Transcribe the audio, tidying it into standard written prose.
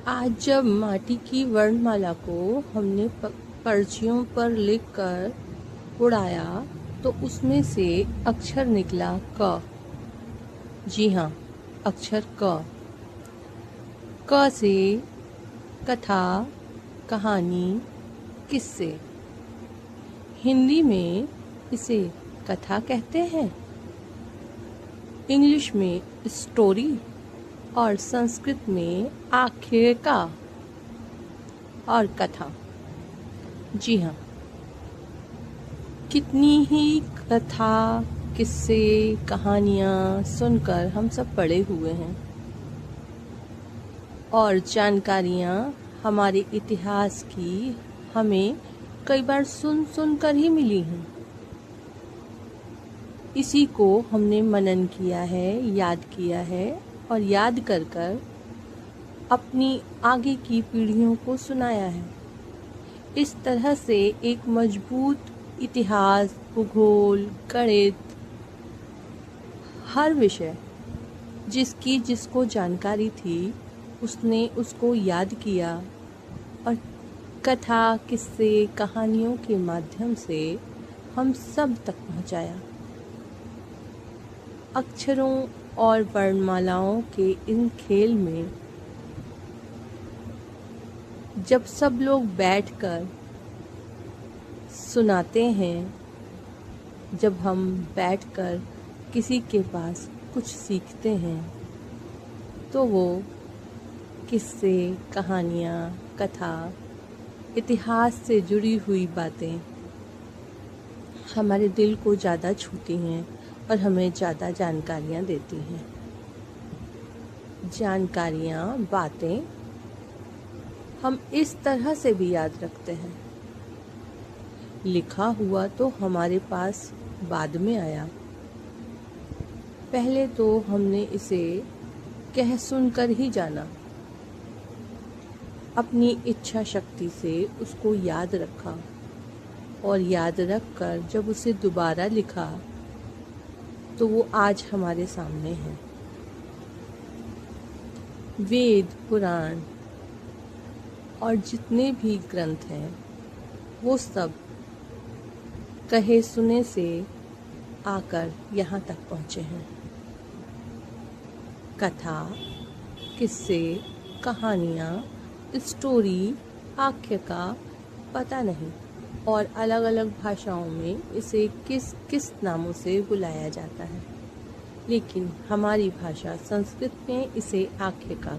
आज जब माटी की वर्णमाला को हमने पर्चियों पर लिखकर उड़ाया तो उसमें से अक्षर निकला क। जी हाँ, अक्षर क। क से कथा, कहानी, किस्से। हिंदी में इसे कथा कहते हैं, इंग्लिश में स्टोरी और संस्कृत में आख्यायिका और कथा। जी हाँ, कितनी ही कथा, किस्से, कहानियाँ सुनकर हम सब बड़े हुए हैं और जानकारियाँ हमारे इतिहास की हमें कई बार सुन कर ही मिली हैं। इसी को हमने मनन किया है, याद किया है और याद कर अपनी आगे की पीढ़ियों को सुनाया है। इस तरह से एक मजबूत इतिहास, भूगोल, गणित, हर विषय जिसको जानकारी थी उसने उसको याद किया और कथा, किस्से, कहानियों के माध्यम से हम सब तक पहुंचाया। अक्षरों और वर्णमालाओं के इन खेल में जब सब लोग बैठकर सुनाते हैं, जब हम बैठकर किसी के पास कुछ सीखते हैं, तो वो किस्से, कहानियाँ, कथा, इतिहास से जुड़ी हुई बातें हमारे दिल को ज़्यादा छूती हैं और हमें ज़्यादा जानकारियाँ देती हैं। जानकारियाँ, बातें हम इस तरह से भी याद रखते हैं। लिखा हुआ तो हमारे पास बाद में आया, पहले तो हमने इसे कह सुनकर ही जाना, अपनी इच्छा शक्ति से उसको याद रखा और याद रखकर जब उसे दोबारा लिखा तो वो आज हमारे सामने है। वेद, पुराण और जितने भी ग्रंथ हैं वो सब कहे सुने से आकर यहाँ तक पहुँचे हैं। कथा, किस्से, कहानियाँ, स्टोरी, आख्यायिका, पता नहीं और अलग अलग भाषाओं में इसे किस किस नामों से बुलाया जाता है, लेकिन हमारी भाषा संस्कृत में इसे आख्यायिका